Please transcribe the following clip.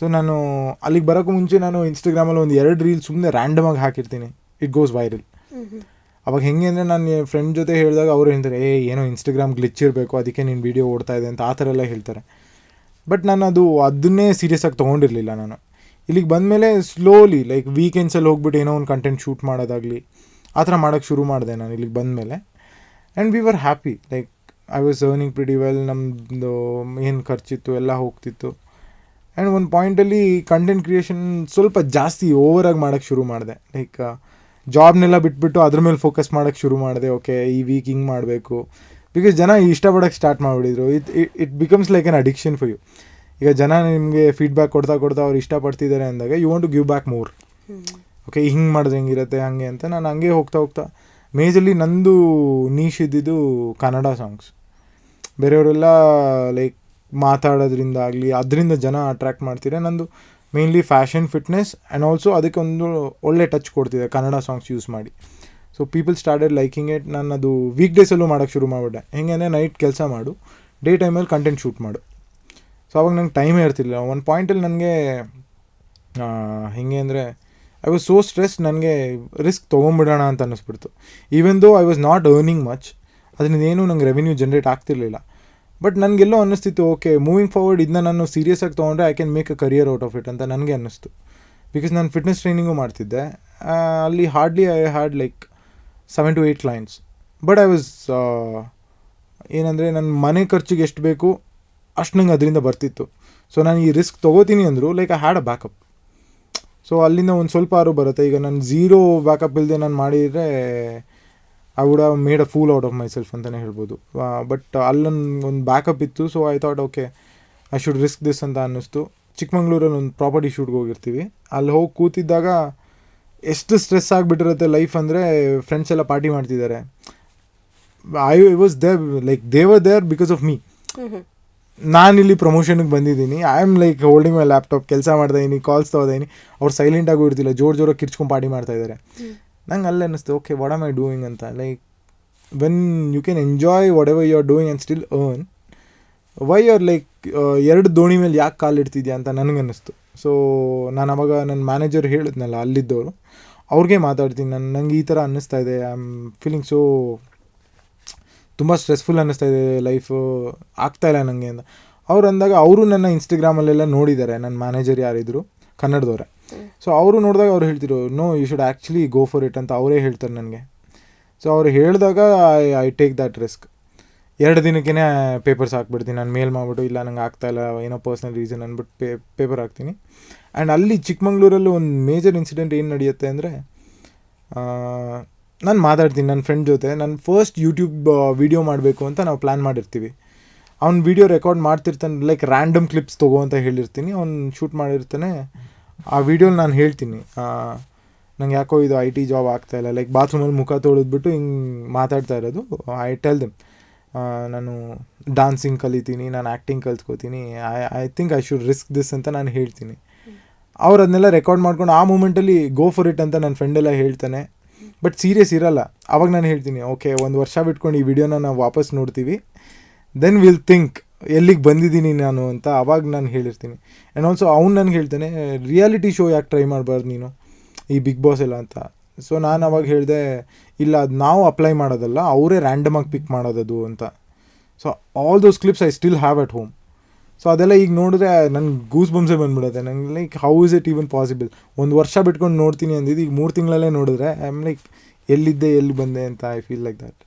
So ನಾನು ಅಲ್ಲಿಗೆ ಬರೋಕ್ಕೂ ಮುಂಚೆ ನಾನು ಇನ್ಸ್ಟಾಗ್ರಾಮಲ್ಲಿ ಒಂದು 2 ರೀಲ್ಸ್ ಸುಮ್ಮನೆ ರ್ಯಾಂಡಮಾಗಿ ಹಾಕಿರ್ತೀನಿ, ಇಟ್ ಗೋಸ್ ವೈರಲ್. ಅವಾಗ ಹೆಂಗೆ ಅಂದರೆ ನಾನು ಫ್ರೆಂಡ್ ಜೊತೆ ಹೇಳಿದಾಗ ಅವರು ಹೇಳ್ತಾರೆ, ಏನೋ ಇನ್ಸ್ಟಾಗ್ರಾಮ್ ಗ್ಲಿಚ್ ಇರಬೇಕು, ಅದಕ್ಕೆ ನೀನು ವೀಡಿಯೋ ಓಡ್ತಾ ಇದೆ ಅಂತ ಆ ಥರ ಎಲ್ಲ ಹೇಳ್ತಾರೆ. ಬಟ್ ನಾನು ಅದನ್ನೇ ಸೀರಿಯಸ್ ಆಗಿ ತೊಗೊಂಡಿರಲಿಲ್ಲ. ನಾನು ಇಲ್ಲಿಗೆ ಬಂದಮೇಲೆ ಸ್ಲೋಲಿ ಲೈಕ್ ವೀಕೆಂಡ್ಸಲ್ಲಿ ಹೋಗ್ಬಿಟ್ಟು ಏನೋ ಒಂದು ಕಂಟೆಂಟ್ ಶೂಟ್ ಮಾಡೋದಾಗಲಿ ಆ ಥರ ಮಾಡೋಕ್ಕೆ ಶುರು ಮಾಡಿದೆ ನಾನು ಇಲ್ಲಿಗೆ ಬಂದಮೇಲೆ. And we were happy, like I was earning pretty well, ನಮ್ಮದು ಏನು ಖರ್ಚಿತ್ತು ಎಲ್ಲ ಹೋಗ್ತಿತ್ತು. ಆ್ಯಂಡ್ ಒಂದು ಪಾಯಿಂಟಲ್ಲಿ ಕಂಟೆಂಟ್ ಕ್ರಿಯೇಷನ್ ಸ್ವಲ್ಪ ಜಾಸ್ತಿ ಓವರಾಗಿ ಮಾಡೋಕ್ಕೆ ಶುರು ಮಾಡಿದೆ. ಲೈಕ್ ಜಾಬ್ನೆಲ್ಲ ಬಿಟ್ಬಿಟ್ಟು ಅದ್ರ ಮೇಲೆ ಫೋಕಸ್ ಮಾಡೋಕ್ಕೆ ಶುರು ಮಾಡಿದೆ. ಓಕೆ, ಈ ವೀಕ್ ಹಿಂಗೆ ಮಾಡಬೇಕು, ಬಿಕಾಸ್ ಜನ ಇಷ್ಟಪಡೋಕ್ಕೆ ಸ್ಟಾರ್ಟ್ ಮಾಡಿಬಿಡಿದ್ರು. It becomes like an addiction for you. ಈಗ ಜನ ನಿಮಗೆ ಫೀಡ್ಬ್ಯಾಕ್ ಕೊಡ್ತಾ ಅವ್ರು ಇಷ್ಟಪಡ್ತಿದ್ದಾರೆ ಅಂದಾಗ you want to give back more. Okay, ಹಿಂಗೆ ಮಾಡಿದ್ರೆ ಹೆಂಗಿರುತ್ತೆ ಹಂಗೆ ಅಂತ ನಾನು ಹಂಗೆ ಹೋಗ್ತಾ ಮೇಜರ್ಲಿ ನಂದು ನೀಶ್ ಇದ್ದಿದ್ದು ಕನ್ನಡ ಸಾಂಗ್ಸ್. ಬೇರೆಯವರೆಲ್ಲ ಲೈಕ್ ಮಾತಾಡೋದ್ರಿಂದ ಆಗಲಿ ಅದರಿಂದ ಜನ ಅಟ್ರ್ಯಾಕ್ಟ್ ಮಾಡ್ತಿದ್ರೆ, ನಂದು mainly fashion, fitness and also ಅದಕ್ಕೆ ಒಂದು ಒಳ್ಳೆ ಟಚ್ ಕೊಡ್ತಿದೆ ಕನ್ನಡ ಸಾಂಗ್ಸ್ ಯೂಸ್ ಮಾಡಿ. So people started liking it. ನಾನು ಅದು ವೀಕ್ ಡೇಸಲ್ಲೂ ಮಾಡೋಕ್ಕೆ ಶುರು ಮಾಡಿಬಿಟ್ಟೆ. ಹೆಂಗೆ ನೈಟ್ ಕೆಲಸ ಮಾಡು, ಡೇ ಟೈಮಲ್ಲಿ ಕಂಟೆಂಟ್ ಶೂಟ್ ಮಾಡು. ಸೊ ಅವಾಗ ನಂಗೆ ಟೈಮೇ ಇರ್ತಿಲ್ಲ. ಒಂದು ಪಾಯಿಂಟಲ್ಲಿ ನನಗೆ ಹೆಂಗೆ ಅಂದರೆ ಐ ವಾಸ್ ಸೋ ಸ್ಟ್ರೆಸ್, ನನಗೆ ರಿಸ್ಕ್ ತೊಗೊಂಬಿಡೋಣ ಅಂತ ಅನ್ನಿಸ್ಬಿಡ್ತು. Even though I was not earning much, ಅದರಿಂದ ಏನೂ ನಂಗೆ ರೆವೆನ್ಯೂ ಜನ್ರೇಟ್ ಆಗ್ತಿರ್ಲಿಲ್ಲ. ಬಟ್ ನನಗೆಲ್ಲೋ ಅನ್ನಿಸ್ತಿತ್ತು, ಓಕೆ ಮೂವಿಂಗ್ ಫಾರ್ವರ್ಡ್ ಇದನ್ನ ನಾನು ಸೀರಿಯಸ್ ಆಗಿ ತೊಗೊಂಡ್ರೆ I can make a career out of it ಅಂತ ನನಗೆ ಅನ್ನಿಸ್ತು. ಬಿಕಾಸ್ ನಾನು ಫಿಟ್ನೆಸ್ ಟ್ರೈನಿಂಗು ಮಾಡ್ತಿದ್ದೆ. ಅಲ್ಲಿ hardly I had like 7 to 8 clients. But I was ಏನಂದರೆ ನನ್ನ ಮನೆ ಖರ್ಚಿಗೆ ಎಷ್ಟು ಬೇಕು ಅಷ್ಟು ನಂಗೆ ಅದರಿಂದ ಬರ್ತಿತ್ತು. ಸೊ ನಾನು ಈ ರಿಸ್ಕ್ ತೊಗೋತೀನಿ ಅಂದರು like I had a backup. So ಅಲ್ಲಿಂದ ಒಂದು ಸ್ವಲ್ಪ ಆರು ಬರುತ್ತೆ. ಈಗ ನಾನು ಝೀರೋ ಬ್ಯಾಕಪ್ ಇಲ್ಲದೆ ನಾನು ಮಾಡಿದರೆ I would have made a fool out of my self ಅಂತಲೇ ಹೇಳ್ಬೋದು. ಬಟ್ ಅಲ್ಲೊಂದು ಬ್ಯಾಕಪ್ ಇತ್ತು. So I thought okay I should risk this ಅಂತ ಅನ್ನಿಸ್ತು. ಚಿಕ್ಕಮಂಗ್ಳೂರಲ್ಲಿ ಒಂದು ಪ್ರಾಪರ್ಟಿ ಶೂಟ್ಗೆ ಹೋಗಿರ್ತೀವಿ. ಅಲ್ಲಿ ಹೋಗಿ ಕೂತಿದ್ದಾಗ ಎಷ್ಟು ಸ್ಟ್ರೆಸ್ ಆಗಿಬಿಟ್ಟಿರುತ್ತೆ ಲೈಫ್ ಅಂದರೆ, ಫ್ರೆಂಡ್ಸ್ ಎಲ್ಲ ಪಾರ್ಟಿ ಮಾಡ್ತಿದ್ದಾರೆ. I was there, like they were there because of me. ನಾನಿಲ್ಲಿ ಪ್ರಮೋಷನ್ಗೆ ಬಂದಿದ್ದೀನಿ. I am like holding my laptop, ಕೆಲಸ ಮಾಡ್ತಾಯಿದ್ದೀನಿ, ಕಾಲ್ಸ್ ತೊಗೋತೀನಿ. ಅವ್ರು ಸೈಲೆಂಟಾಗೂ ಇರ್ತಿಲ್ಲ, ಜೋರಾಗಿ ಕಿರ್ಚ್ಕೊಂಡು ಪಾರ್ಟಿ ಮಾಡ್ತಾಯಿದ್ದಾರೆ. ನಂಗೆ ಅಲ್ಲೇ ಅನ್ನಿಸ್ತು, okay what am I doing ಅಂತ. Like when you can enjoy whatever you are doing and still earn, why are like 2 ದೋಣಿ ಮೇಲೆ ಯಾಕೆ ಕಾಲಿಡ್ತಿದ್ಯಾ ಅಂತ ನನಗನ್ನಿಸ್ತು. ಸೊ ನಾನು ಅವಾಗ ನನ್ನ ಮ್ಯಾನೇಜರ್ ಹೇಳಿದ್ನಲ್ಲ ಅಲ್ಲಿದ್ದವರು, ಅವ್ರಿಗೆ ಮಾತಾಡ್ತೀನಿ, ನಂಗೆ ಈ ಥರ ಅನ್ನಿಸ್ತಾ ಇದೆ, ಐ ಆಮ್ ಫೀಲಿಂಗ್ ಸೋ ತುಂಬ ಸ್ಟ್ರೆಸ್ಫುಲ್ ಅನ್ನಿಸ್ತಾ ಇದೆ, ಲೈಫು ಆಗ್ತಾಯಿಲ್ಲ ನನಗೆ ಅಂತ. ಅವ್ರು ಅಂದಾಗ ಅವರು ನನ್ನ ಇನ್ಸ್ಟಾಗ್ರಾಮಲ್ಲೆಲ್ಲ ನೋಡಿದ್ದಾರೆ, ನನ್ನ ಮ್ಯಾನೇಜರ್ ಯಾರಿದ್ರು ಕನ್ನಡದವರೇ. ಸೊ ಅವರು ನೋಡಿದಾಗ ಅವ್ರು ಹೇಳ್ತಿರೋ, no you should actually go for it ಅಂತ ಅವರೇ ಹೇಳ್ತಾರೆ ನನಗೆ. ಸೊ ಅವ್ರು ಹೇಳಿದಾಗ ಐ ಟೇಕ್ ದ್ಯಾಟ್ ರಿಸ್ಕ್. 2 ದಿನಕ್ಕೇ ಪೇಪರ್ಸ್ ಹಾಕ್ಬಿಡ್ತೀನಿ. ನಾನು ಮೇಲ್ ಮಾಡಿಬಿಟ್ಟು, ಇಲ್ಲ ನಂಗೆ ಆಗ್ತಾಯಿಲ್ಲ, ಏನೋ ಪರ್ಸ್ನಲ್ ರೀಸನ್ ಅಂದ್ಬಿಟ್ಟು ಪೇಪರ್ ಹಾಕ್ತೀನಿ. ಆ್ಯಂಡ್ ಅಲ್ಲಿ ಚಿಕ್ಕಮಂಗ್ಳೂರಲ್ಲಿ ಒಂದು ಮೇಜರ್ ಇನ್ಸಿಡೆಂಟ್ ಏನು ನಡೆಯುತ್ತೆ ಅಂದರೆ, ನಾನು ಮಾತಾಡ್ತೀನಿ ನನ್ನ ಫ್ರೆಂಡ್ ಜೊತೆ. ನಾನು ಫಸ್ಟ್ ಯೂಟ್ಯೂಬ್ ವೀಡಿಯೋ ಮಾಡಬೇಕು ಅಂತ ನಾವು ಪ್ಲ್ಯಾನ್ ಮಾಡಿರ್ತೀವಿ. ಅವ್ನು ವೀಡಿಯೋ ರೆಕಾರ್ಡ್ ಮಾಡ್ತಿರ್ತಾನೆ, ಲೈಕ್ ರ್ಯಾಂಡಮ್ ಕ್ಲಿಪ್ಸ್ ತೊಗೋ ಅಂತ ಹೇಳಿರ್ತೀನಿ. ಅವ್ನು ಶೂಟ್ ಮಾಡಿರ್ತಾನೆ. ಆ ವೀಡಿಯೋಲಿ ನಾನು ಹೇಳ್ತೀನಿ, ನಂಗೆ ಯಾಕೋ ಇದು IT ಜಾಬ್ ಆಗ್ತಾಯಿಲ್ಲ, ಲೈಕ್ ಬಾತ್ರೂಮಲ್ಲಿ ಮುಖ ತೊಳೆದ್ಬಿಟ್ಟು ಹಿಂಗೆ ಮಾತಾಡ್ತಾ ಇರೋದು. ಐ ಟೆಲ್ ದೆಮ್ ನಾನು ಡಾನ್ಸಿಂಗ್ ಕಲಿತೀನಿ, ನಾನು ಆ್ಯಕ್ಟಿಂಗ್ ಕಲ್ತ್ಕೋತೀನಿ, I think I should risk this ಅಂತ ನಾನು ಹೇಳ್ತೀನಿ. ಅವ್ರು ಅದನ್ನೆಲ್ಲ ರೆಕಾರ್ಡ್ ಮಾಡ್ಕೊಂಡು ಆ ಮೂಮೆಂಟಲ್ಲಿ ಗೋ ಫಾರ್ ಇಟ್ ಅಂತ ನನ್ನ ಫ್ರೆಂಡೆಲ್ಲ ಹೇಳ್ತಾನೆ. ಬಟ್ ಸೀರಿಯಸ್ ಇರಲ್ಲ. ಆವಾಗ ನಾನು ಹೇಳ್ತೀನಿ, ಓಕೆ 1 ವರ್ಷ ಬಿಟ್ಕೊಂಡು ಈ ವಿಡಿಯೋನ ನಾವು ವಾಪಸ್ ನೋಡ್ತೀವಿ, ದೆನ್ ವಿಲ್ ಥಿಂಕ್ ಎಲ್ಲಿಗೆ ಬಂದಿದ್ದೀನಿ ನಾನು ಅಂತ ಅವಾಗ ನಾನು ಹೇಳಿರ್ತೀನಿ. ಆ್ಯಂಡ್ ಆಲ್ಸೋ ಅವ್ನು ನನಗೆ ಹೇಳ್ತಾನೆ, ರಿಯಾಲಿಟಿ ಶೋ ಯಾಕೆ ಟ್ರೈ ಮಾಡಬಾರ್ದು ನೀನು, ಈ ಬಿಗ್ ಬಾಸ್ ಎಲ್ಲ ಅಂತ. ಸೊ ನಾನು ಅವಾಗ ಹೇಳಿದೆ, ಇಲ್ಲ ಅದು ನಾವು ಅಪ್ಲೈ ಮಾಡೋದಲ್ಲ, ಅವರೇ ರ್ಯಾಂಡಮಾಗಿ ಪಿಕ್ ಮಾಡೋದದು ಅಂತ. So all those clips I still have at home. So ಅದೆಲ್ಲ ಈಗ ನೋಡಿದ್ರೆ ನನಗೆ ಗೂಸ್ ಬಂಪ್ಸೇ ಬಂದ್ಬಿಡುತ್ತೆ. ನಂಗೆ like how is it even possible. 1 ವರ್ಷ ಬಿಟ್ಕೊಂಡು ನೋಡ್ತೀನಿ ಅಂದಿದ್ದು ಈಗ 3 ತಿಂಗಳಲ್ಲೇ ನೋಡಿದ್ರೆ ಐ ಆಮ್ ಲೈಕ್ ಎಲ್ಲಿದ್ದೆ ಎಲ್ಲಿ ಬಂದೆ ಅಂತ ಐ ಫೀಲ್ ಲೈಕ್ ದ್ಯಾಟ್.